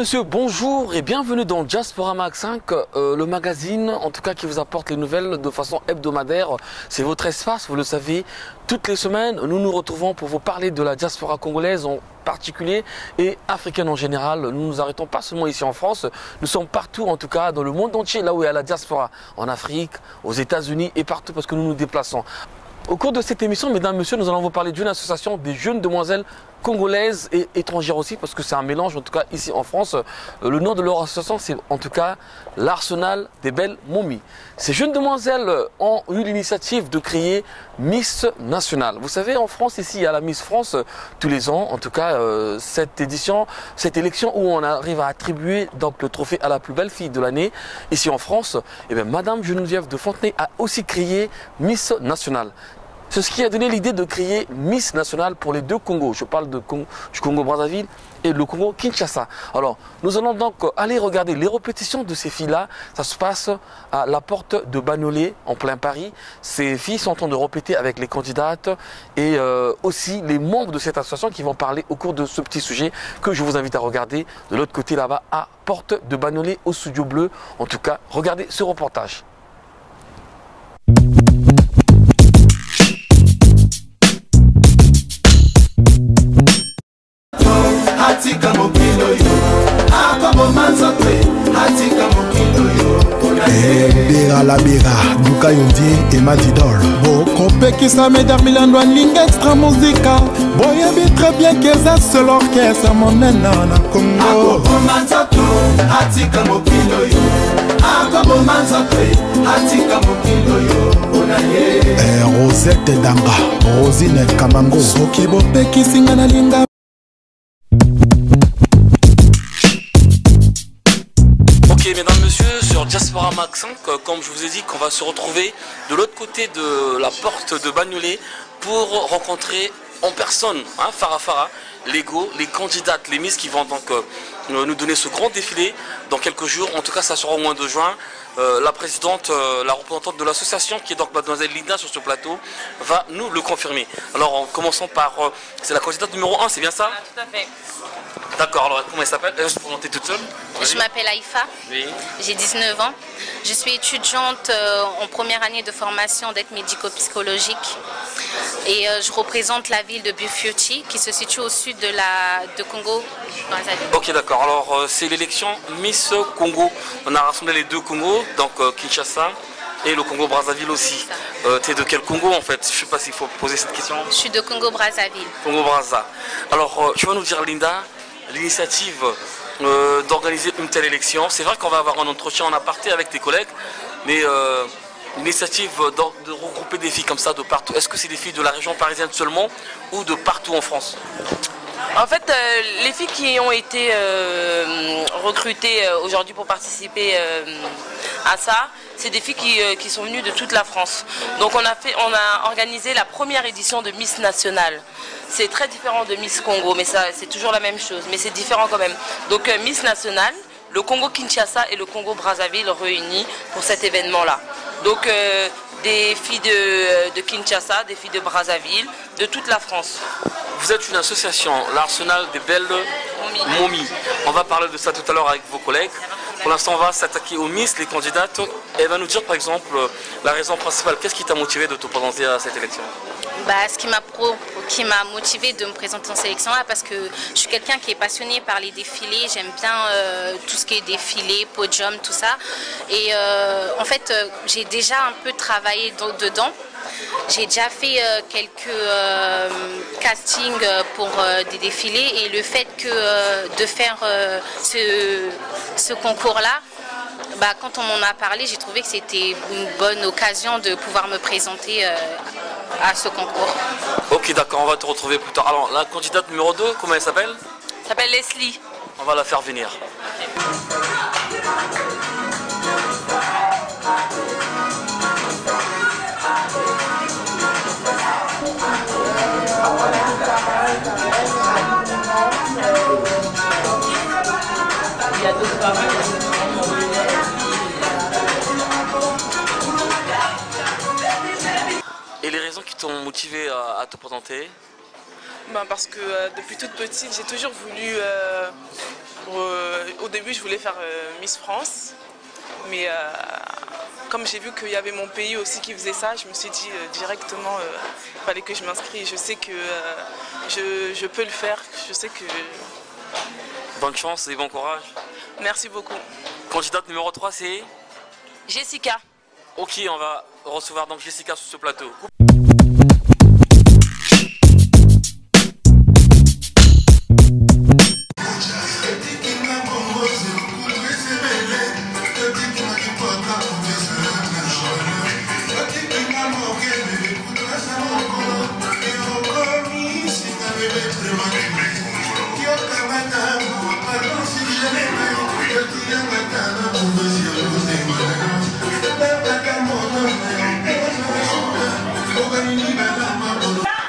Monsieur, bonjour et bienvenue dans Diaspora Mag 5, le magazine en tout cas qui vous apporte les nouvelles de façon hebdomadaire. C'est votre espace, vous le savez. Toutes les semaines, nous nous retrouvons pour vous parler de la diaspora congolaise en particulier et africaine en général. Nous ne nous arrêtons pas seulement ici en France, nous sommes partout en tout cas dans le monde entier, là où il y a la diaspora, en Afrique, aux États-Unis et partout parce que nous nous déplaçons. Au cours de cette émission, mesdames, messieurs, nous allons vous parler d'une association des jeunes demoiselles congolaises et étrangères aussi, parce que c'est un mélange, en tout cas ici en France. Le nom de leur association, c'est en tout cas l'Arsenal des Belles Momies. Ces jeunes demoiselles ont eu l'initiative de créer Miss Nationale. Vous savez, en France, ici, il y a la Miss France tous les ans. En tout cas, cette élection où on arrive à attribuer donc, le trophée à la plus belle fille de l'année, ici en France, et bien, Madame Geneviève de Fontenay a aussi créé Miss Nationale. C'est ce qui a donné l'idée de créer Miss Nationale pour les deux Congos. Je parle du Congo-Brazzaville et le Congo-Kinshasa. Alors, nous allons donc aller regarder les répétitions de ces filles-là. Ça se passe à la porte de Bagnolet, en plein Paris. Ces filles sont en train de répéter avec les candidates et aussi les membres de cette association qui vont parler au cours de ce petit sujet que je vous invite à regarder de l'autre côté là-bas, à porte de Bagnolet, au Studio Bleu. En tout cas, regardez ce reportage. Bera la bera, Duka Yondi et Madidol. Bokope qui sa médard Milan Ling extra musica. Boyebi très bien que ça seul orchestre mon nana na Congo. Hatika mokilo yo. Akobo manzote, hatika mokilo yo. Rosette Danga, Rosine Kamango. Soki bope qui singa na linga. Ok, mesdames, messieurs, sur Diaspora Mag 5, comme je vous ai dit, qu'on va se retrouver de l'autre côté de la porte de Bagnolet pour rencontrer en personne, Farah, les candidates, les Miss qui vont donc nous donner ce grand défilé dans quelques jours. En tout cas, ça sera au mois de juin. La présidente, la représentante de l'association, qui est donc mademoiselle Linda sur ce plateau, va nous le confirmer. Alors, en commençant par, c'est la candidate numéro 1, c'est bien ça? Ah, tout à fait. D'accord, alors comment elle s'appelle? Elle va se présenter toute seule. Je m'appelle Aïfa, oui. J'ai 19 ans. Je suis étudiante en première année de formation d'aide médico-psychologique et je représente la ville de Bufouti qui se situe au sud de Congo. Ok, d'accord, alors c'est l'élection Miss Congo. On a rassemblé les deux Congos, donc Kinshasa et le Congo-Brazzaville aussi. Tu es de quel Congo en fait? Je ne sais pas s'il faut poser cette question. Je suis de Congo-Brazzaville. Congo-Brazza. Alors, tu vas nous dire, Linda, l'initiative d'organiser une telle élection. C'est vrai qu'on va avoir un entretien en aparté avec tes collègues, mais l'initiative de regrouper des filles comme ça de partout, est-ce que c'est des filles de la région parisienne seulement ou de partout en France? En fait, les filles qui ont été recrutées aujourd'hui pour participer à ça, c'est des filles qui sont venues de toute la France. Donc on a organisé la première édition de Miss Nationale. C'est très différent de Miss Congo, mais c'est toujours la même chose, mais c'est différent quand même. Donc Miss Nationale, le Congo-Kinshasa et le Congo-Brazzaville réunis pour cet événement-là. Donc des filles de Kinshasa, des filles de Brazzaville, de toute la France. Vous êtes une association, l'Arsenal des Belles Momies. On va parler de ça tout à l'heure avec vos collègues. Pour l'instant, on va s'attaquer aux Miss, les candidates. Elle va nous dire par exemple la raison principale. Qu'est-ce qui t'a motivé de te présenter à cette élection? Ce qui m'a motivé de me présenter en sélection là, parce que je suis quelqu'un qui est passionné par les défilés, j'aime bien tout ce qui est défilé, podium, tout ça. Et en fait, j'ai déjà un peu travaillé dedans. J'ai déjà fait quelques castings pour des défilés et le fait de faire ce concours-là, quand on m'en a parlé, j'ai trouvé que c'était une bonne occasion de pouvoir me présenter à ce concours. Ok, d'accord, on va te retrouver plus tard. Alors, la candidate numéro 2, comment elle s'appelle? Elle s'appelle Leslie. On va la faire venir. Et les raisons qui t'ont motivé à te présenter? Parce que depuis toute petite, j'ai toujours voulu Au début, je voulais faire Miss France, mais comme j'ai vu qu'il y avait mon pays aussi qui faisait ça, je me suis dit directement, il fallait que je m'inscris. Je sais que je peux le faire, je sais que... Bonne chance et bon courage. Merci beaucoup. Candidate numéro 3, c'est Jessica. Ok, on va recevoir donc Jessica sur ce plateau.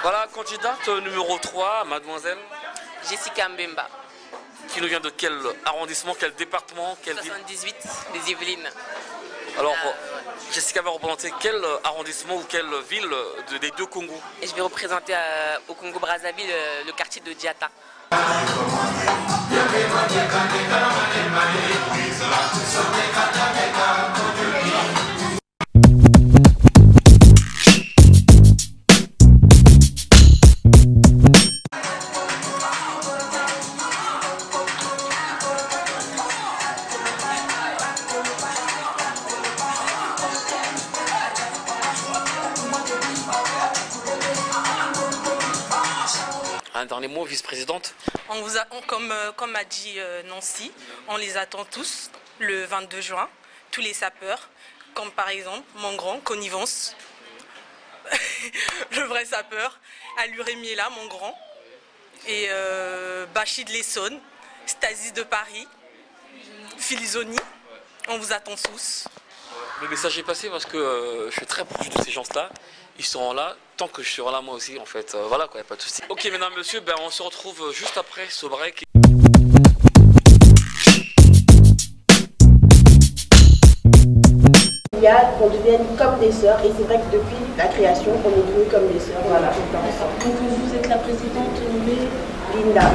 Voilà, candidate numéro 3, mademoiselle Jessica Mbemba. Qui nous vient de quel arrondissement, quel département, quelle ville? 78, les Yvelines. Alors, Jessica va représenter quel arrondissement ou quelle ville des deux Congos? Et je vais représenter au Congo-Brazzaville le quartier de Diata. Un dernier mot, vice-présidente. Comme a dit Nancy, on les attend tous le 22 juin, tous les sapeurs, comme par exemple mon grand, Connivence, le vrai sapeur, Alurémy est là, mon grand, et Bachid l'Essonne, Stasis de Paris, Filizoni, on vous attend tous. Le message est passé parce que je suis très proche de ces gens-là. Ils seront là tant que je serai là moi aussi en fait. Voilà quoi, y a pas de souci. Ok mesdames, messieurs, on se retrouve juste après ce break. Qu'on devienne comme des sœurs, et c'est vrai que depuis la création on est devenus comme des sœurs. Voilà. Donc vous êtes la présidente nommée Linda.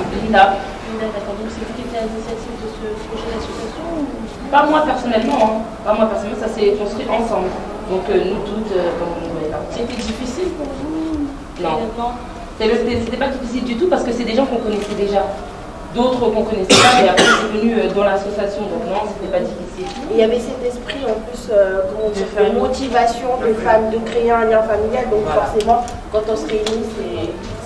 D'accord, donc c'est vous qui êtes à l'initiative de ce projet d'association ou... Pas moi personnellement, hein. Pas moi personnellement, ça s'est construit ensemble. Donc nous toutes, comme vous voyez là. C'était difficile pour vous? Non. C'était pas difficile du tout parce que c'est des gens qu'on connaissait déjà. D'autres qu'on connaissait pas, et après c'est venu dans l'association, donc non, c'était pas difficile. Il y avait cet esprit en plus de motivation de femmes, de créer un lien familial, donc voilà. Forcément, quand on se réunit,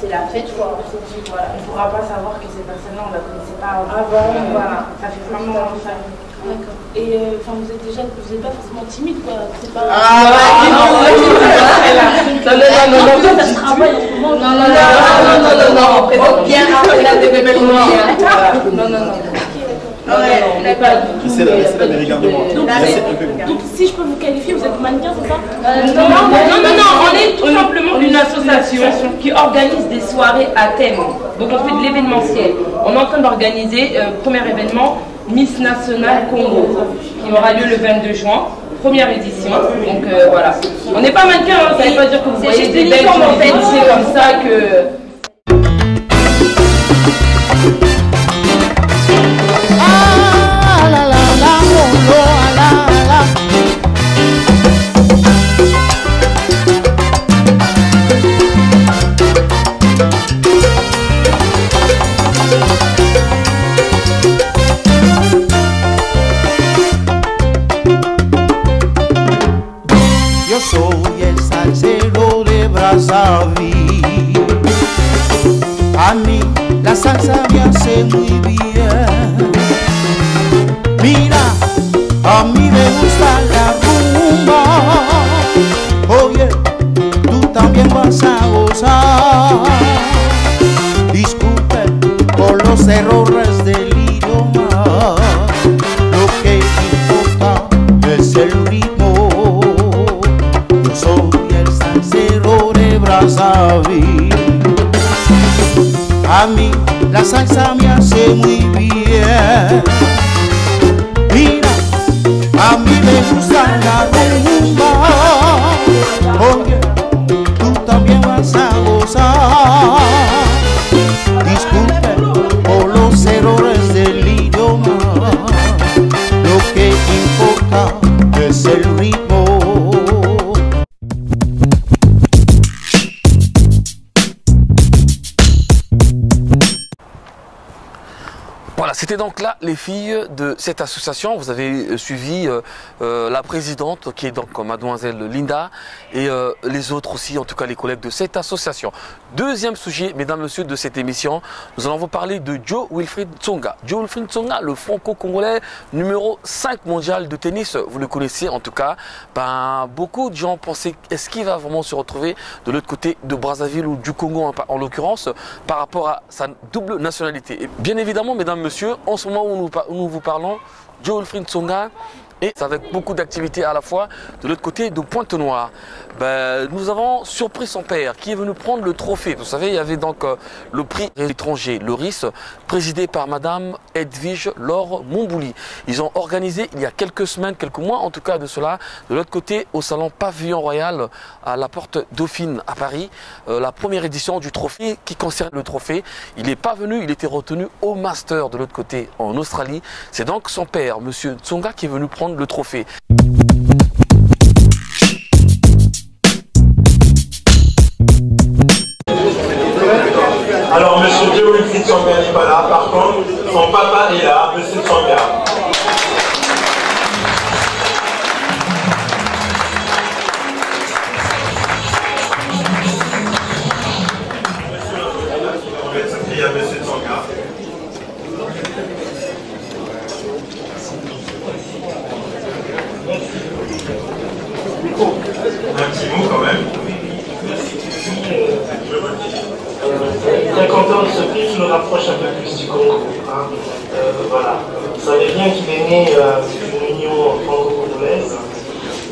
c'est la fête, quoi. On se dit, voilà. On ne pourra pas savoir que ces personnes-là, on ne la connaissait pas avant. Voilà. Ça fait vraiment une famille. D'accord. Et vous n'êtes pas forcément timide, quoi. C'est pas... Non, bien après la développement. Non. On n'est pas du tout. C'est la mais regarde-moi. Donc, si je peux vous qualifier, vous êtes mannequin, c'est ça? Non, on est tout simplement une association qui organise des soirées à thème. Donc, on fait de l'événementiel. On est en train d'organiser premier événement Miss National Congo qui aura lieu le 22 juin. Première édition, donc voilà. On n'est pas mannequin, hein, ça ne veut pas dire que vous voyez des belles en fait, c'est comme ça que... Soy el salsero de Brazzaville. A mí la salsa me hace muy bien. Mira, a mí me gusta la rumba. Oye, tú también vas a gozar. Disculpen por los errores del idioma. Lo que importa es el ritmo. Soy el salsero de Brazzaville. A mí la salsa me hace muy bien. Mira, a mí me gusta la rumba. Oye, tú también vas a gozar. Disculpe por los errores del idioma. es el ritmo. Voilà, c'était donc là les filles de cette association. Vous avez suivi la présidente qui est donc mademoiselle Linda et les autres aussi, en tout cas les collègues de cette association. Deuxième sujet, mesdames, messieurs, de cette émission, nous allons vous parler de Joe Wilfried Tsonga. Joe Wilfried Tsonga, le franco-congolais numéro 5 mondial de tennis. Vous le connaissez en tout cas. Beaucoup de gens pensaient, est-ce qu'il va vraiment se retrouver de l'autre côté de Brazzaville ou du Congo en l'occurrence par rapport à sa double nationalité. Et bien évidemment, mesdames, messieurs, en ce moment où nous vous parlons, Joe Wilfried Tsonga et avec beaucoup d'activités à la fois de l'autre côté de Pointe-Noire. Nous avons surpris son père qui est venu prendre le trophée. Vous savez, il y avait donc le prix étranger, le RIS, présidé par Madame Edwige Laure Mombouli. Ils ont organisé il y a quelques semaines, quelques mois en tout cas de cela, de l'autre côté au salon Pavillon Royal à la Porte Dauphine à Paris, la première édition du trophée qui concerne le trophée. Il n'est pas venu, il était retenu au Master de l'autre côté en Australie. C'est donc son père, Monsieur Tsonga, qui est venu prendre le trophée. Alors, monsieur Joe Wilfried Tsonga n'est pas là, par contre, son papa est là, monsieur Tsonga. Il y a monsieur Tsonga. Un petit mot quand même. Très content de ce prix qui nous rapproche un peu plus du Congo. Voilà. Vous savez bien qu'il est né d'une union franco-congolaise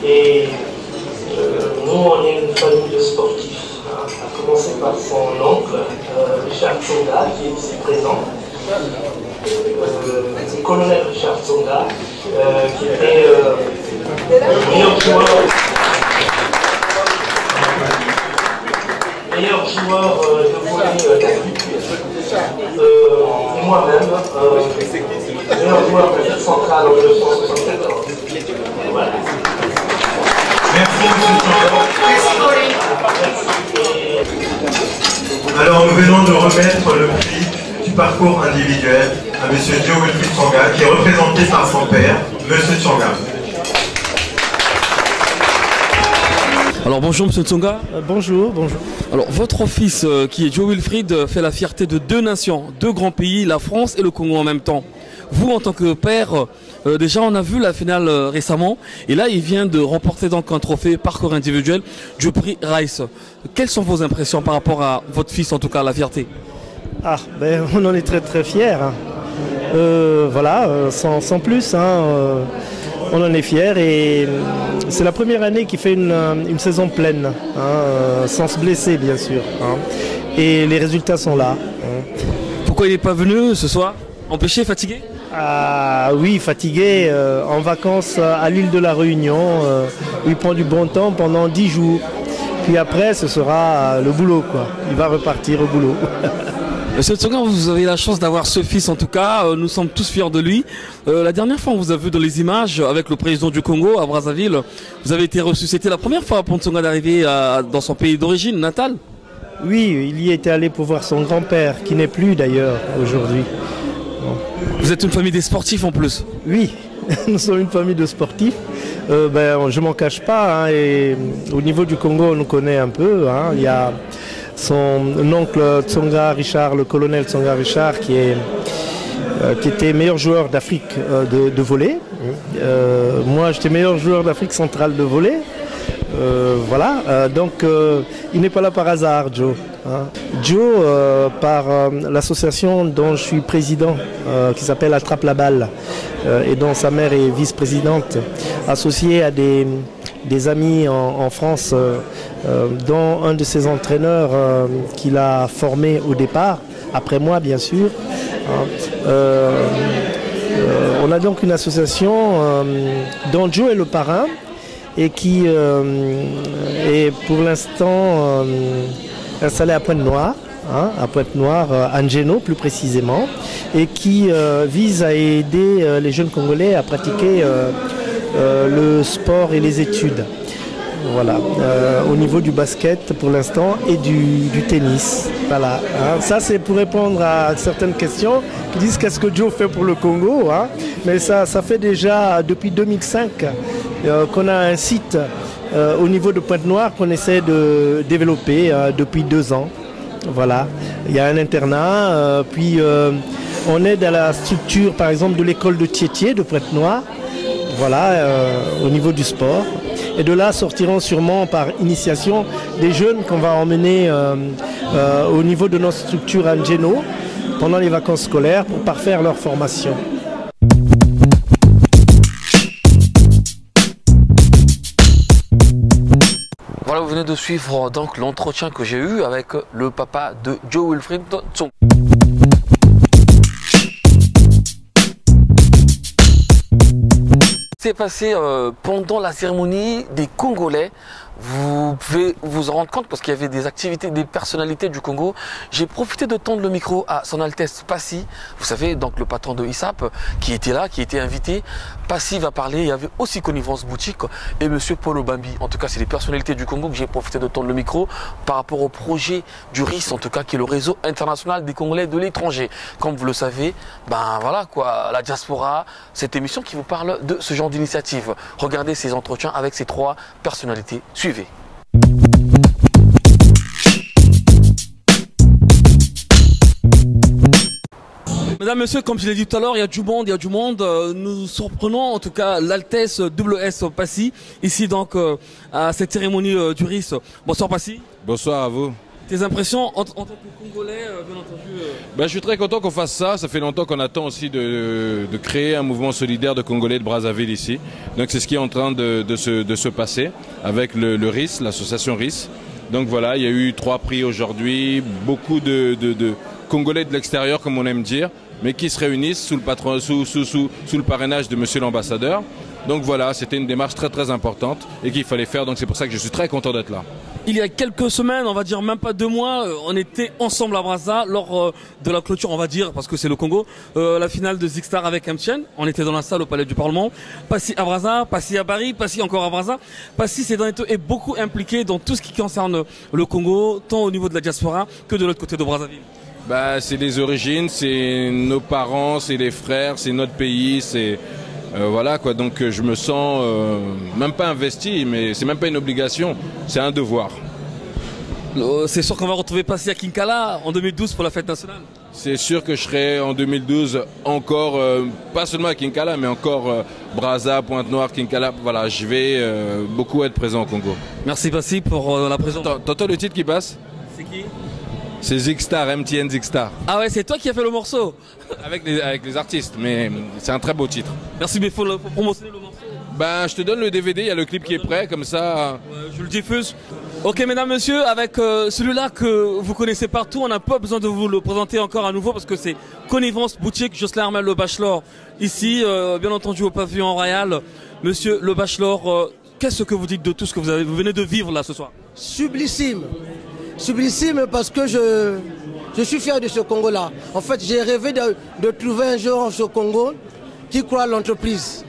et nous on est une famille de sportifs. À commencer par son oncle, Richard Tsonga, qui est ici présent. Le colonel Richard Tsonga, qui était le meilleur joueur de volley d'Afrique. Et moi-même, meilleur joueur de l'Afrique centrale en 1974. Voilà. Merci, monsieur. Alors, nous venons de remettre le prix du parcours individuel à monsieur Joe Wilfried Tsonga, qui est représenté par son père, monsieur Tsonga. Alors bonjour Monsieur Tsonga. Bonjour, bonjour. Alors votre fils qui est Joe Wilfried fait la fierté de deux nations, deux grands pays, la France et le Congo en même temps. Vous en tant que père, déjà on a vu la finale récemment et là il vient de remporter donc un trophée parcours individuel du prix Rice. Quelles sont vos impressions par rapport à votre fils, en tout cas la fierté? On en est très très fiers. Voilà, sans plus. On en est fiers et c'est la première année qu'il fait une saison pleine, sans se blesser bien sûr. Et les résultats sont là. Pourquoi il n'est pas venu ce soir? Empêché, fatigué? Oui, fatigué, en vacances à l'île de la Réunion, où il prend du bon temps pendant 10 jours. Puis après, ce sera le boulot, quoi. Il va repartir au boulot. Monsieur Tsonga, vous avez la chance d'avoir ce fils en tout cas, nous sommes tous fiers de lui. La dernière fois on vous a vu dans les images avec le président du Congo à Brazzaville, vous avez été reçu, c'était la première fois pour Tsonga d'arriver dans son pays d'origine, natal? Oui, il y était allé pour voir son grand-père, qui n'est plus d'ailleurs aujourd'hui. Vous êtes une famille des sportifs en plus? Oui, nous sommes une famille de sportifs. Je m'en cache pas, et au niveau du Congo on nous connaît un peu. Il y a son oncle Tsonga Richard, le colonel Tsonga Richard, qui était meilleur joueur d'Afrique de volley. Moi, j'étais meilleur joueur d'Afrique centrale de volley. Voilà, donc il n'est pas là par hasard, Joe. Joe, par l'association dont je suis président, qui s'appelle Attrape la balle, et dont sa mère est vice-présidente, associée à des amis en France, dont un de ses entraîneurs qu'il a formé au départ, après moi bien sûr. On a donc une association dont Joe est le parrain et qui est pour l'instant installé à Pointe-Noire, à Pointe-Noire, à Ngeno plus précisément, et qui vise à aider les jeunes Congolais à pratiquer le sport et les études. Voilà, au niveau du basket pour l'instant et du tennis. Voilà, hein. Ça c'est pour répondre à certaines questions qui disent qu'est-ce que Joe fait pour le Congo, hein. Mais ça fait déjà depuis 2005 qu'on a un site au niveau de Pointe-Noire qu'on essaie de développer depuis 2 ans. Voilà, il y a un internat, puis on aide à la structure par exemple de l'école de Thiétier de Pointe-Noire, voilà, au niveau du sport. Et de là sortiront sûrement par initiation des jeunes qu'on va emmener au niveau de notre structure à Ngeno pendant les vacances scolaires pour parfaire leur formation. Voilà, vous venez de suivre donc l'entretien que j'ai eu avec le papa de Joe Wilfried Tsonga. C'est passé pendant la cérémonie des Congolais. Vous pouvez vous en rendre compte parce qu'il y avait des activités, des personnalités du Congo. J'ai profité de tendre le micro à Son Altesse Passy, vous savez, donc le patron de ISAP, qui était là, qui était invité. Passy va parler, il y avait aussi Connivence Boutique et Monsieur Paulo Bambi. En tout cas, c'est les personnalités du Congo que j'ai profité de tendre le micro par rapport au projet du RIS, en tout cas, qui est le réseau international des Congolais de l'étranger. Comme vous le savez, ben voilà quoi, la diaspora, cette émission qui vous parle de ce genre d'initiative. Regardez ces entretiens avec ces 3 personnalités. Suivez. Mesdames, Messieurs, comme je l'ai dit tout à l'heure, il y a du monde. Nous surprenons en tout cas l'Altesse WS Passy, ici donc à cette cérémonie du RIS. Bonsoir Passy. Bonsoir à vous. Tes impressions en tant que Congolais, bien entendu Je suis très content qu'on fasse ça. Ça fait longtemps qu'on attend aussi de créer un mouvement solidaire de Congolais de Brazzaville ici. Donc c'est ce qui est en train de se passer avec le RIS, l'association RIS. Donc voilà, il y a eu 3 prix aujourd'hui, beaucoup de Congolais de l'extérieur comme on aime dire, mais qui se réunissent sous le parrainage de Monsieur l'ambassadeur. Donc voilà, c'était une démarche très très importante et qu'il fallait faire, donc c'est pour ça que je suis très content d'être là. Il y a quelques semaines, on va dire même pas 2 mois, on était ensemble à Brazza lors de la clôture, on va dire, parce que c'est le Congo, la finale de Zixtar avec Mtien. On était dans la salle au Palais du Parlement. Passy à Brazza, Passy à Paris, Passy encore à Brazza. Passy est beaucoup impliqué dans tout ce qui concerne le Congo, tant au niveau de la diaspora que de l'autre côté de Brazzaville. C'est les origines, c'est nos parents, c'est les frères, c'est notre pays, c'est... voilà quoi, donc je me sens même pas investi, mais c'est même pas une obligation, c'est un devoir. C'est sûr qu'on va retrouver Passy à Kinkala en 2012 pour la fête nationale. C'est sûr que je serai en 2012 encore, pas seulement à Kinkala, mais encore Brazza, Pointe-Noire, Kinkala. Voilà, je vais beaucoup être présent au Congo. Merci Passy pour la présence. T'entends le titre qui passe? C'est qui? C'est Zixtar, MTN Zixtar. Ah ouais, c'est toi qui as fait le morceau? Avec les artistes, mais c'est un très beau titre. Merci, mais il faut promotionner le morceau. Je te donne le DVD, il y a le clip qui est prêt, comme ça... je le diffuse. Ok, mesdames, messieurs, avec celui-là que vous connaissez partout, on n'a pas besoin de vous le présenter encore à nouveau parce que c'est Connivence Boutique, Jocelyn Armel Le Bachelor, ici, bien entendu au pavillon royal. Monsieur Le Bachelor, qu'est-ce que vous dites de tout ce que vous venez de vivre là ce soir? Sublissime. Sublissime parce que je suis fier de ce Congo-là. En fait, j'ai rêvé de trouver un jour ce Congo qui croit à l'entreprise.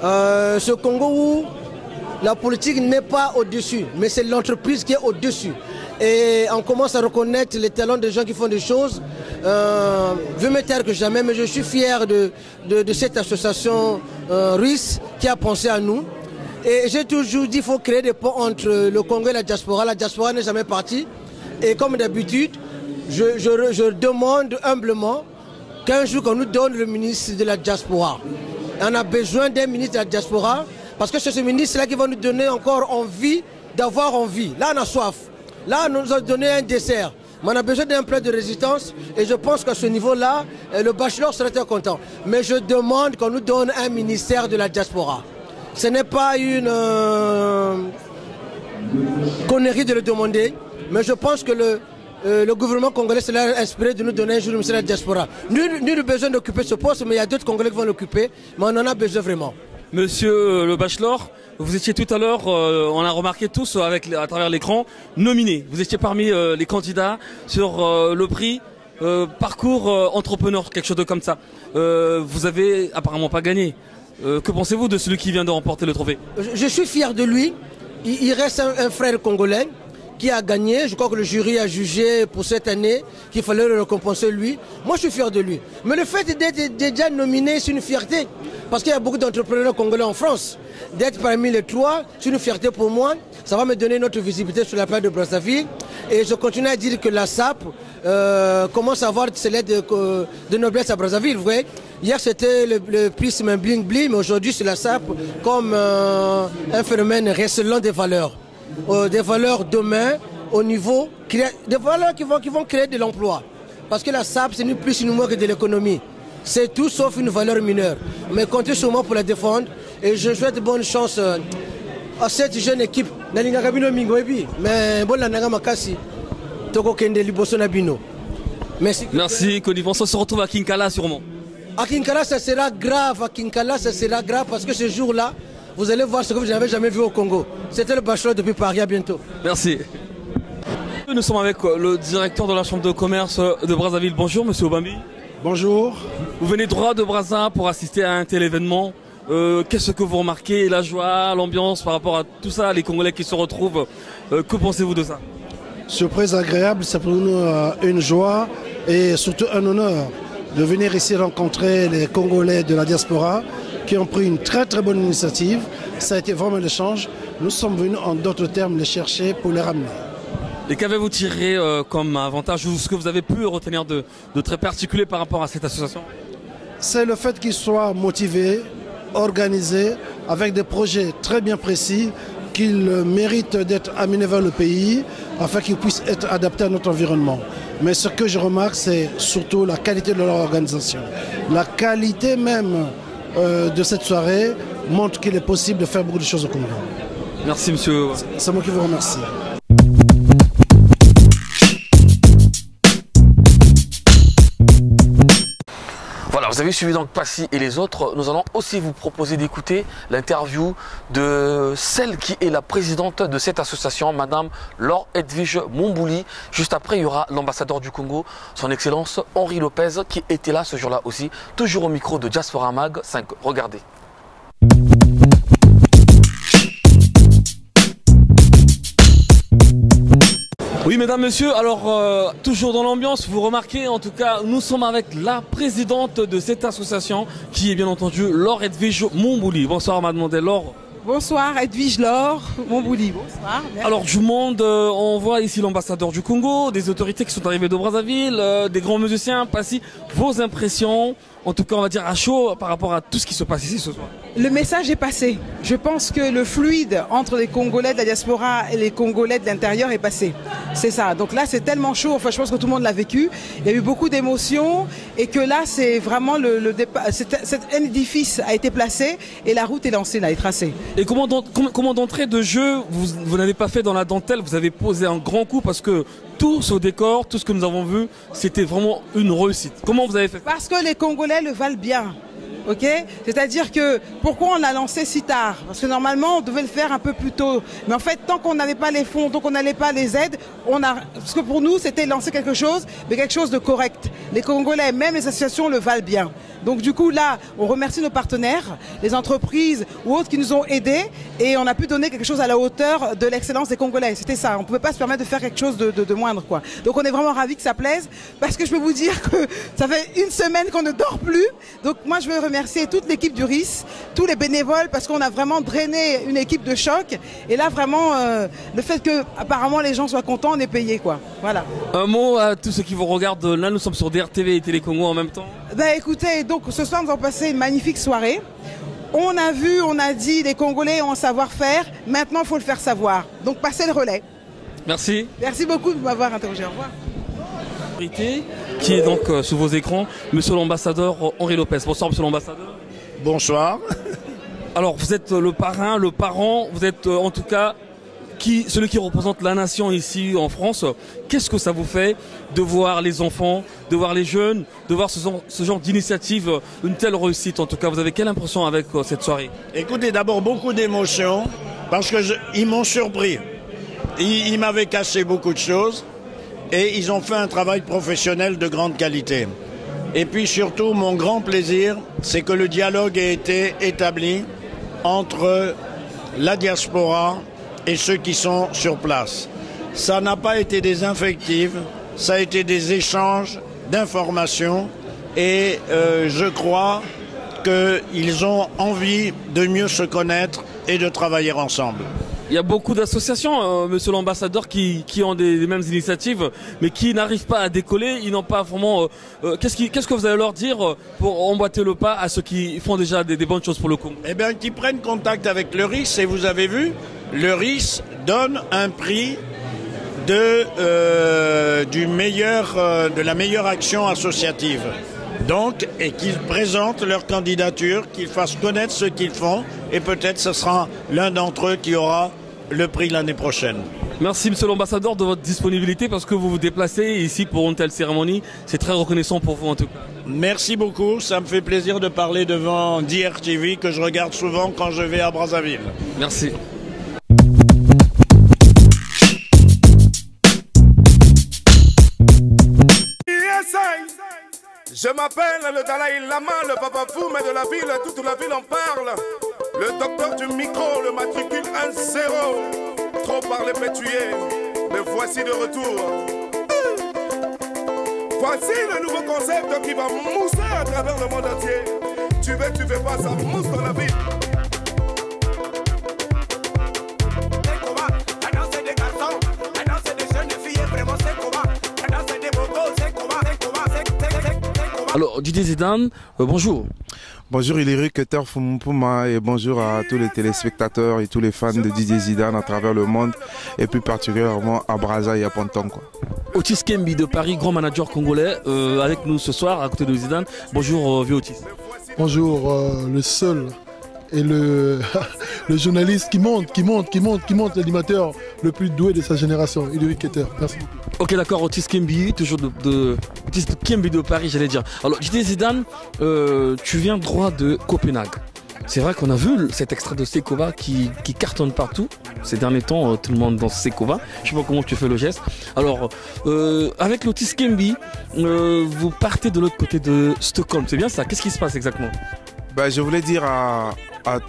Ce Congo où la politique n'est pas au-dessus, mais c'est l'entreprise qui est au-dessus. Et on commence à reconnaître les talents des gens qui font des choses. Je veux me taire que jamais, mais je suis fier de cette association RIS qui a pensé à nous. Et j'ai toujours dit qu'il faut créer des ponts entre le Congo et la diaspora. La diaspora n'est jamais partie. Et comme d'habitude, je demande humblement qu'un jour qu'on nous donne le ministre de la diaspora. On a besoin d'un ministre de la diaspora parce que c'est ce ministre-là qui va nous donner encore envie d'avoir envie. Là, on a soif. Là, on nous a donné un dessert. Mais on a besoin d'un plat de résistance et je pense qu'à ce niveau-là, le Bachelor serait très content. Mais je demande qu'on nous donne un ministère de la diaspora. Ce n'est pas une connerie de le demander, mais je pense que le gouvernement congolais s'est inspiré de nous donner un jour le ministère de la diaspora. Nul besoin d'occuper ce poste, mais il y a d'autres Congolais qui vont l'occuper, mais on en a besoin vraiment. Monsieur Le Bachelor, vous étiez tout à l'heure, on a remarqué tous à travers l'écran, nominé. Vous étiez parmi les candidats sur le prix parcours entrepreneur, quelque chose de comme ça. Vous avez apparemment pas gagné. Que pensez-vous de celui qui vient de remporter le trophée? Je suis fier de lui. Il reste un frère congolais qui a gagné. Je crois que le jury a jugé pour cette année qu'il fallait le récompenser lui. Moi, je suis fier de lui. Mais le fait d'être déjà nominé, c'est une fierté. Parce qu'il y a beaucoup d'entrepreneurs congolais en France. D'être parmi les trois, c'est une fierté pour moi. Ça va me donner notre visibilité sur la plage de Brazzaville. Et je continue à dire que la SAP commence à avoir ses lettres de noblesse à Brazzaville. Vous voyez, hier, c'était le prisme bling bling, mais aujourd'hui, c'est la SAP comme un phénomène recelant des valeurs. Des valeurs demain au niveau, des valeurs qui vont créer de l'emploi. Parce que la SAP, c'est plus une moins que de l'économie. C'est tout sauf une valeur mineure. Mais comptez sur moi pour la défendre. Et je souhaite bonne chance à cette jeune équipe. Merci. Merci, Conivence. On se retrouve à Kinkala sûrement. À Kinkala, ça sera grave. À Kinkala, ça sera grave parce que ce jour-là, vous allez voir ce que vous n'avez jamais vu au Congo. C'était le bachelor depuis Paris. À bientôt. Merci. Nous sommes avec le directeur de la Chambre de commerce de Brazzaville. Bonjour, monsieur Obambi. Bonjour. Vous venez droit de Brazza pour assister à un tel événement. Qu'est-ce que vous remarquez? La joie, l'ambiance par rapport à tout ça, les Congolais qui se retrouvent. Que pensez-vous de ça? Surprise agréable, c'est pour nous une joie et surtout un honneur de venir ici rencontrer les Congolais de la diaspora qui ont pris une très très bonne initiative. Ça a été vraiment l'échange. Nous sommes venus en d'autres termes les chercher pour les ramener. Et qu'avez-vous tiré comme avantage ou ce que vous avez pu retenir de très particulier par rapport à cette association? C'est le fait qu'ils soient motivés, organisés, avec des projets très bien précis, qu'ils méritent d'être amenés vers le pays afin qu'ils puissent être adaptés à notre environnement. Mais ce que je remarque, c'est surtout la qualité de leur organisation. La qualité même de cette soirée montre qu'il est possible de faire beaucoup de choses au Congo. Merci monsieur. C'est moi qui vous remercie. Voilà, vous avez suivi donc Passy et les autres. Nous allons aussi vous proposer d'écouter l'interview de celle qui est la présidente de cette association, Madame Laure Edwige Mombouli. Juste après, il y aura l'ambassadeur du Congo, son Excellence Henri Lopez, qui était là ce jour-là aussi, toujours au micro de Diaspora Mag 5. Regardez. Oui, mesdames, messieurs, alors toujours dans l'ambiance, vous remarquez, en tout cas, nous sommes avec la présidente de cette association qui est bien entendu Laure Edwige Mombouli. Bonsoir, mademoiselle Laure. Bonsoir, Edwige Laure Mombouli. Bonsoir. Merci. Alors du monde, on voit ici l'ambassadeur du Congo, des autorités qui sont arrivées de Brazzaville, des grands musiciens, Passy. Vos impressions, en tout cas on va dire à chaud par rapport à tout ce qui se passe ici ce soir? Le message est passé. Je pense que le fluide entre les Congolais de la diaspora et les Congolais de l'intérieur est passé. C'est ça. Donc là c'est tellement chaud, enfin je pense que tout le monde l'a vécu. Il y a eu beaucoup d'émotions et que là c'est vraiment le départ. Cet édifice a été placé et la route est lancée, là, est tracée. Et comment d'entrée de jeu, vous n'avez pas fait dans la dentelle, vous avez posé un grand coup parce que tout ce décor, tout ce que nous avons vu, c'était vraiment une réussite. Comment vous avez fait? Parce que les Congolais le valent bien. Ok, c'est-à-dire que pourquoi on l'a lancé si tard? Parce que normalement on devait le faire un peu plus tôt. Mais en fait, tant qu'on n'avait pas les fonds, tant qu'on n'allait pas les aides, parce que pour nous c'était lancer quelque chose, mais quelque chose de correct. Les Congolais, même les associations le valent bien. Donc du coup là, on remercie nos partenaires, les entreprises ou autres qui nous ont aidés et on a pu donner quelque chose à la hauteur de l'excellence des Congolais. C'était ça, on ne pouvait pas se permettre de faire quelque chose de moindre, quoi. Donc on est vraiment ravis que ça plaise parce que je peux vous dire que ça fait une semaine qu'on ne dort plus. Donc moi je veux remercier toute l'équipe du RIS, tous les bénévoles parce qu'on a vraiment drainé une équipe de choc et là vraiment le fait que apparemment les gens soient contents, on est payé, quoi. Voilà. Un mot à tous ceux qui vous regardent, là nous sommes sur DRTV et Télé Congo en même temps. Ben écoutez, donc ce soir nous avons passé une magnifique soirée. On a vu, on a dit, les Congolais ont un savoir-faire, maintenant il faut le faire savoir. Donc passez le relais. Merci. Merci beaucoup de m'avoir interrogé, au revoir. Qui est donc sous vos écrans, monsieur l'ambassadeur Henri Lopez. Bonsoir monsieur l'ambassadeur. Bonsoir. Alors vous êtes le parrain, le parent, vous êtes en tout cas celui qui représente la nation ici en France. Qu'est-ce que ça vous fait de voir les enfants, de voir les jeunes, de voir ce genre d'initiative, une telle réussite en tout cas? Vous avez quelle impression avec cette soirée? Écoutez, d'abord beaucoup d'émotions parce que ils m'ont surpris. Ils m'avaient caché beaucoup de choses et ils ont fait un travail professionnel de grande qualité. Et puis surtout, mon grand plaisir, c'est que le dialogue ait été établi entre la diaspora et ceux qui sont sur place. Ça n'a pas été des invectives, ça a été des échanges d'informations et je crois qu'ils ont envie de mieux se connaître et de travailler ensemble. Il y a beaucoup d'associations, monsieur l'ambassadeur, qui ont les mêmes initiatives, mais qui n'arrivent pas à décoller. Ils n'ont pas vraiment... Qu'est-ce que vous allez leur dire pour emboîter le pas à ceux qui font déjà des bonnes choses pour le Congo? Eh bien, qu'ils prennent contact avec le RIS, et vous avez vu, le RIS donne un prix de la meilleure action associative. Donc, et qu'ils présentent leur candidature, qu'ils fassent connaître ce qu'ils font, et peut-être ce sera l'un d'entre eux qui aura le prix l'année prochaine. Merci monsieur l'ambassadeur de votre disponibilité parce que vous vous déplacez ici pour une telle cérémonie. C'est très reconnaissant pour vous en tout cas. Merci beaucoup, ça me fait plaisir de parler devant DRTV que je regarde souvent quand je vais à Brazzaville. Merci. Je m'appelle le Dalai Lama, le papa fou, mais de la ville, toute la ville en parle. Le docteur du micro, le matricule 1-0. Trop parlé, fait tuer, me voici de retour. Voici le nouveau concept qui va mousser à travers le monde entier. Tu veux pas, ça mousse dans la vie. Alors Didier Zidane, bonjour. Bonjour Hilary Keter Fumumpuma et bonjour à tous les téléspectateurs et tous les fans de Didier Zidane à travers le monde et plus particulièrement à Brazza et à Ponton. Otis Kembi de Paris, grand manager congolais, avec nous ce soir à côté de Zidane. Bonjour vieux Otis. Bonjour, le seul et le journaliste qui monte, l'animateur le plus doué de sa génération, Hilary Keter. Merci beaucoup. Ok d'accord, Otis Kembi, toujours Otis Kembi de Paris, j'allais dire. Alors Didier Zidane, tu viens droit de Copenhague. C'est vrai qu'on a vu cet extrait de Sekova qui cartonne partout. Ces derniers temps, tout le monde danse Sekova. Je sais pas comment tu fais le geste. Alors, avec l'Otis Kembi, vous partez de l'autre côté de Stockholm. C'est bien ça? Qu'est-ce qui se passe exactement? Je voulais dire à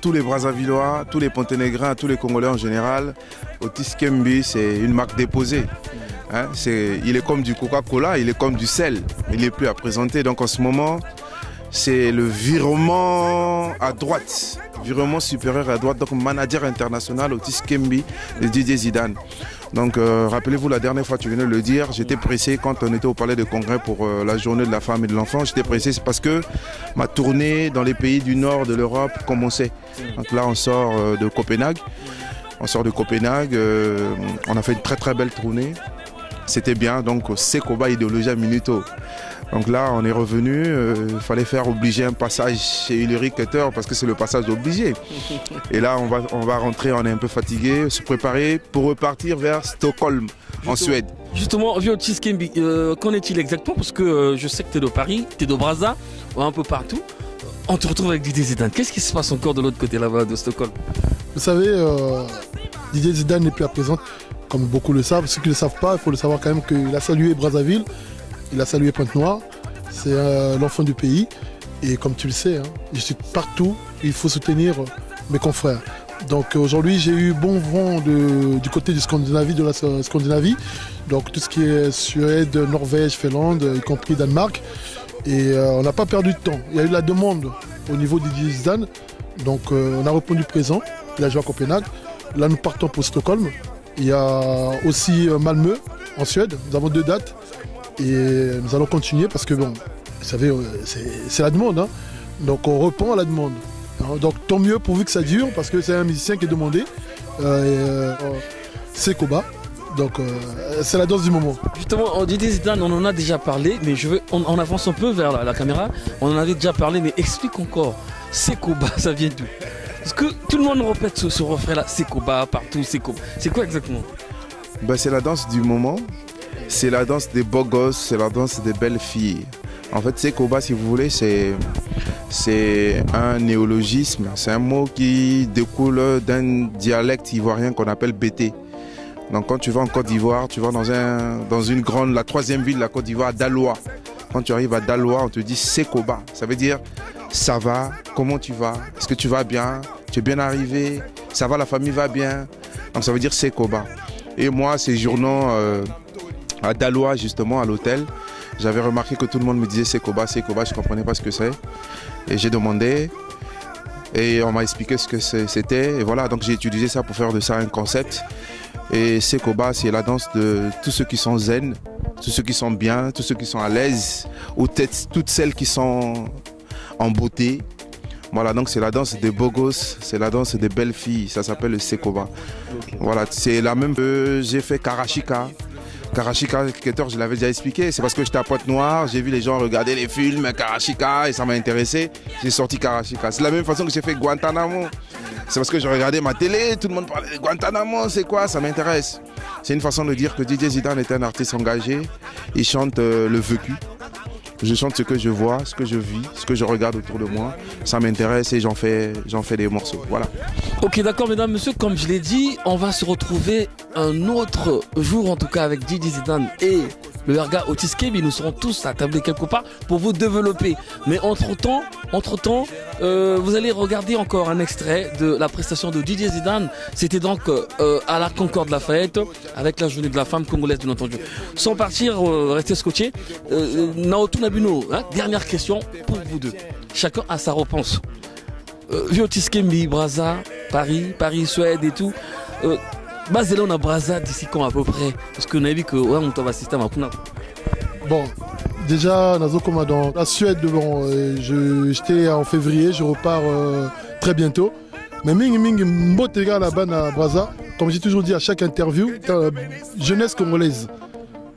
tous les Brazzavillois, tous les Ponténégrins, à tous les Congolais en général, Otis Kembi, c'est une marque déposée. Hein, il est comme du Coca-Cola, il est comme du sel. Il n'est plus à présenter. Donc en ce moment, c'est le virement à droite, virement supérieur à droite. Donc manager international Otis Kembi de Didier Zidane. Donc rappelez-vous, la dernière fois tu venais de le dire, j'étais pressé quand on était au palais de congrès pour la journée de la femme et de l'enfant. J'étais pressé, c'est parce que ma tournée dans les pays du nord de l'Europe commençait. Donc là on sort de Copenhague. On sort de Copenhague, on a fait une très très belle tournée. C'était bien, donc Sekova idéologie à Minuto. Donc là, on est revenu, il fallait faire obliger un passage chez Hilary Keter parce que c'est le passage obligé. Et là, on va rentrer, on est un peu fatigué, se préparer pour repartir vers Stockholm, en Suède. Justement, vieux Otis Kembi, qu'en est-il exactement? Parce que je sais que tu es de Paris, tu es de Brazza, un peu partout. On te retrouve avec Didier Zidane. Qu'est-ce qui se passe encore de l'autre côté là-bas de Stockholm? Vous savez, Didier Zidane n'est plus à présent. Comme beaucoup le savent, ceux qui ne le savent pas, il faut le savoir quand même qu'il a salué Brazzaville, il a salué Pointe-Noire, c'est l'enfant du pays. Et comme tu le sais, je suis partout, il faut soutenir mes confrères. Donc aujourd'hui, j'ai eu bon vent du côté du Scandinavie, de la Scandinavie. Donc tout ce qui est Suède, Norvège, Finlande, y compris Danemark. Et on n'a pas perdu de temps. Il y a eu la demande au niveau de Didier Zidane. Donc on a répondu présent, il a joué à Copenhague. Là, nous partons pour Stockholm. Il y a aussi Malmö en Suède, nous avons 2 dates et nous allons continuer parce que bon, vous savez, c'est la demande, donc on répond à la demande. Donc tant mieux pourvu que ça dure parce que c'est un musicien qui est demandé, Sekova, donc c'est la danse du moment. Justement, Didier Zidane, on en a déjà parlé, mais on avance un peu vers la caméra, on en avait déjà parlé, mais explique encore, Sekova, ça vient d'où? Parce que tout le monde répète ce refrain-là, Sekova, partout, Sekova. C'est quoi exactement? C'est la danse du moment, c'est la danse des beaux gosses, c'est la danse des belles filles. En fait, Sekova, si vous voulez, c'est un néologisme, c'est un mot qui découle d'un dialecte ivoirien qu'on appelle Bété. Donc quand tu vas en Côte d'Ivoire, tu vas dans la 3e ville de la Côte d'Ivoire, Daloa. Quand tu arrives à Daloa, on te dit Sekoba. Ça veut dire ça va, comment tu vas? Est-ce que tu vas bien? Tu es bien arrivé? Ça va, la famille va bien? Donc ça veut dire Sekoba. Et moi, séjournant à Daloa, justement, à l'hôtel, j'avais remarqué que tout le monde me disait Sekoba, Sekoba, je ne comprenais pas ce que c'est. Et j'ai demandé, et on m'a expliqué ce que c'était. Et voilà, donc j'ai utilisé ça pour faire de ça un concept. Et Sekoba, c'est la danse de tous ceux qui sont zen, tous ceux qui sont bien, tous ceux qui sont à l'aise, ou peut-être toutes celles qui sont en beauté. Voilà, donc c'est la danse des beaux gosses, c'est la danse des belles filles, ça s'appelle le Sekoba. Voilà, c'est la même que j'ai fait Karashika. Karashika, je l'avais déjà expliqué, c'est parce que j'étais à Pointe-Noire, j'ai vu les gens regarder les films Karashika et ça m'a intéressé, j'ai sorti Karashika. C'est la même façon que j'ai fait Guantanamo. C'est parce que je regardais ma télé, tout le monde parlait de Guantanamo, c'est quoi? Ça m'intéresse. C'est une façon de dire que DJ Zidane est un artiste engagé, il chante le vécu. Je chante ce que je vois, ce que je vis, ce que je regarde autour de moi. Ça m'intéresse et j'en fais des morceaux. Voilà. Ok, d'accord, mesdames, messieurs, comme je l'ai dit, on va se retrouver un autre jour, en tout cas avec DJ Zidane et le Erga Otis Kebi. Nous serons tous attablés quelque part pour vous développer. Mais entre-temps, vous allez regarder encore un extrait de la prestation de DJ Zidane. C'était donc à la Concorde Lafayette, avec la journée de la femme congolaise, bien entendu. Sans partir, restez scotchés. Naoto Nabuno, dernière question pour vous deux. Chacun a sa réponse. Otis Kebi, Brazza, Paris, Suède et tout. Basé là, on a Brazza d'ici quand à peu près? Parce qu'on a vu que on va assister à ma puna. Bon, déjà, dans la Suède, bon, j'étais en février, je repars très bientôt. Mais mingi mbotega là-bas à Brazza, comme j'ai toujours dit à chaque interview, jeunesse congolaise.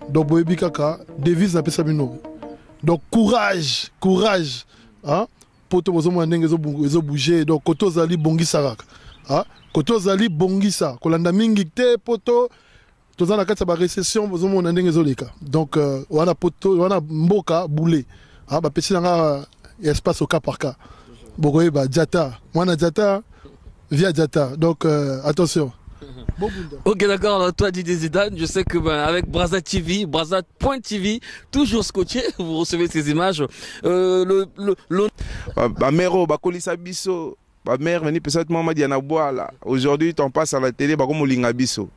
Donc Boebi Kaka, devise na pesa bino. Donc courage. Hein? Poto bozomo ndenge ezo bouger, donc koto zali bongisa kaka. Koto zali bongisa kolanda mingi te poto tozana kati ba récession bozomo ndenge ezoleka. Donc wana poto wana mboka boulé. Ba pesi nga espace au cas par cas. Bokoye ba Diata, mwana Diata via Diata. Donc attention. Ok, d'accord, toi DJ Zidane, je sais que avec Brazza TV, Brazza.tv, toujours scotché, vous recevez ces images. Mero, Bakolisa Bisso, ma mère venait peut-être maman Diana Boala. Aujourd'hui, on passe à la télé, Bakomolinga Bisso.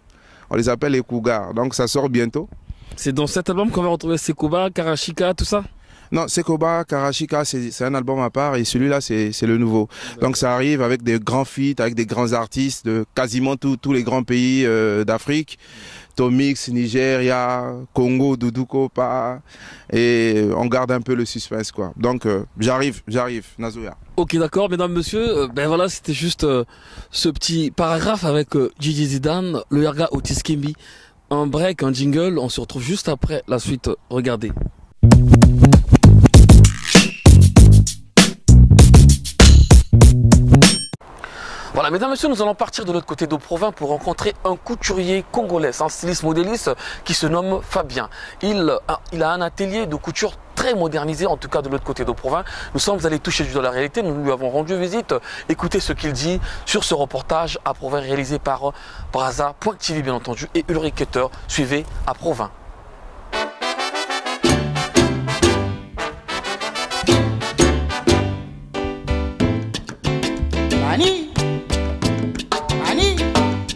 On les appelle les Cougars, donc ça sort bientôt. C'est dans cet album qu'on va retrouver Sekoba, Karashika, tout ça? Non, Sekoba, Karashika, c'est un album à part et celui-là, c'est le nouveau. Donc ça arrive avec des grands feats, avec des grands artistes de quasiment tous les grands pays d'Afrique. Tomix, Nigeria, Congo, Doudou Kopa. Et on garde un peu le suspense, quoi. Donc j'arrive, Nazoya. Ok, d'accord, mesdames, messieurs. Ben voilà, c'était juste ce petit paragraphe avec DJ Zidane, le Erga Otis Kebi. Un break, un jingle. On se retrouve juste après la suite. Regardez. Voilà, mesdames et messieurs, nous allons partir de l'autre côté de Provins pour rencontrer un couturier congolais, un styliste modéliste qui se nomme Fabien. Il a un atelier de couture très modernisé, en tout cas de l'autre côté de Provins. Nous sommes allés toucher du doigt la réalité, nous lui avons rendu visite. Écoutez ce qu'il dit sur ce reportage à Provins réalisé par Brazza.tv bien entendu et Ulrich Ketter. Suivez à Provins.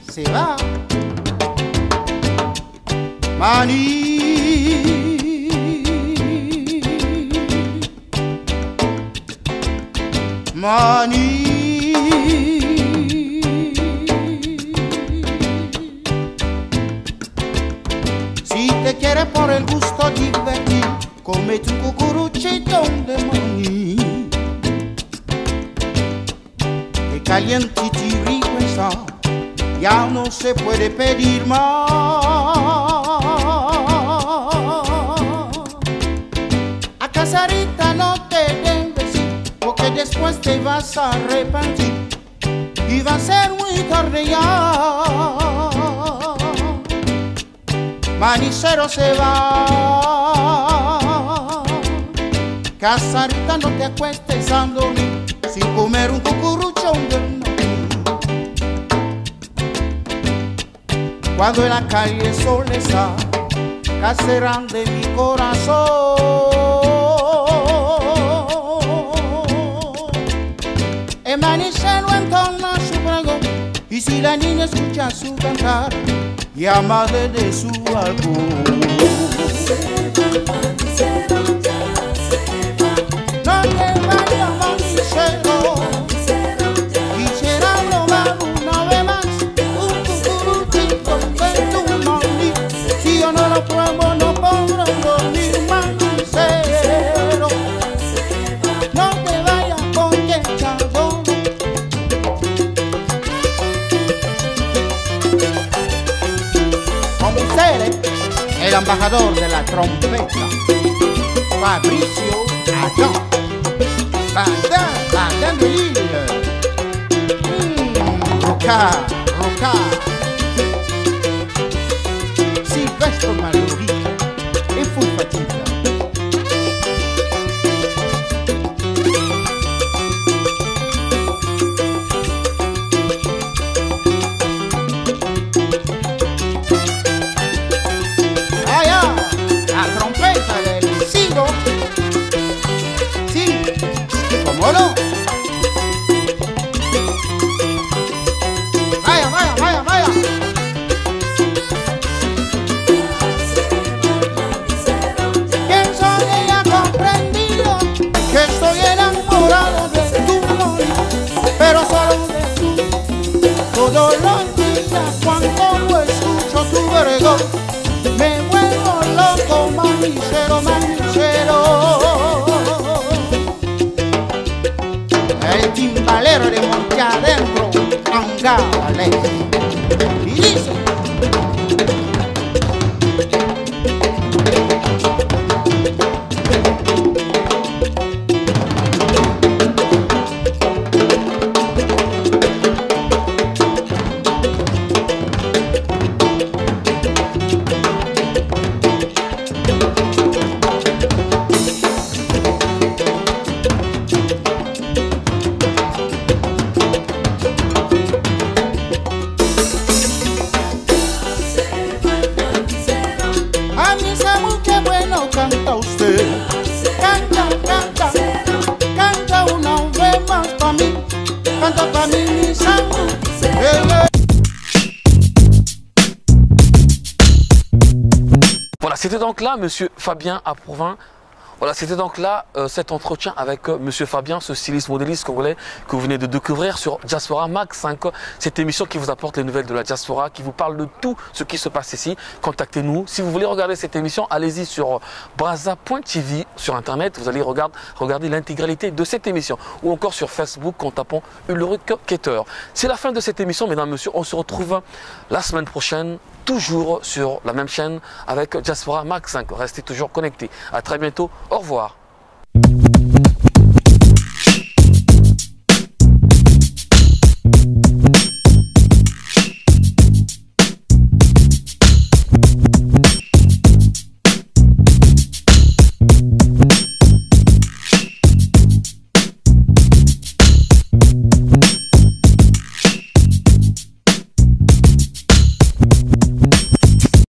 C'est va Mani Si te quieres por el gusto divertir, comete un cucuruchito de maní. Que calientito y rico está, ya no se puede pedir más. A casarita no te den besito, porque después te vas a arrepentir y va a ser muy tarde ya. Manicero se va, casarita no te acuestes andoni sin comer un cucuruchón del maní. Cuando en la calle el sol está, caserán de mi corazón. Y si la niña escucha su cantar, llamarle de su álbum. No te vayas, manicero, quisiera probar una vez más un cucuruchito de tu mami. Si yo no lo pruebo, no podré dormir, manicero. No te vayas, ponche chardón. Con ustedes, el embajador de la trompeta, Fabricio Adán, Badin de Lille, Roca, Sylvestre Mallory et Fou Fatigue. La trompeta del Isidro. Sí, cómo no. Vaya, vaya, vaya, vaya. Pienso que ya comprendido que estoy enamorado de tu amor, pero solo de tú. Todos los días cuando lo escucho tu vergón, me vuelvo loco, manicero, manicero. El timbalero de Monte Adentro, Angales. Y dice: a mí Samu, qué bueno canta usted. Canta, canta, canta una vez más pa' mí. Canta pa' mí, mi Samu. Voilà, c'était donc là Monsieur Fabien Approuvin. Voilà, c'était donc là cet entretien avec Monsieur Fabien, ce styliste modéliste congolais que vous venez de découvrir sur Diaspora Max 5. Cette émission qui vous apporte les nouvelles de la diaspora, qui vous parle de tout ce qui se passe ici. Contactez-nous. Si vous voulez regarder cette émission, allez-y sur braza.tv sur internet. Vous allez regarder l'intégralité de cette émission. Ou encore sur Facebook en tapant Ulrich Keter. C'est la fin de cette émission, mesdames et messieurs. On se retrouve la semaine prochaine, toujours sur la même chaîne avec Diaspora Max 5. Restez toujours connectés. À très bientôt. Au revoir.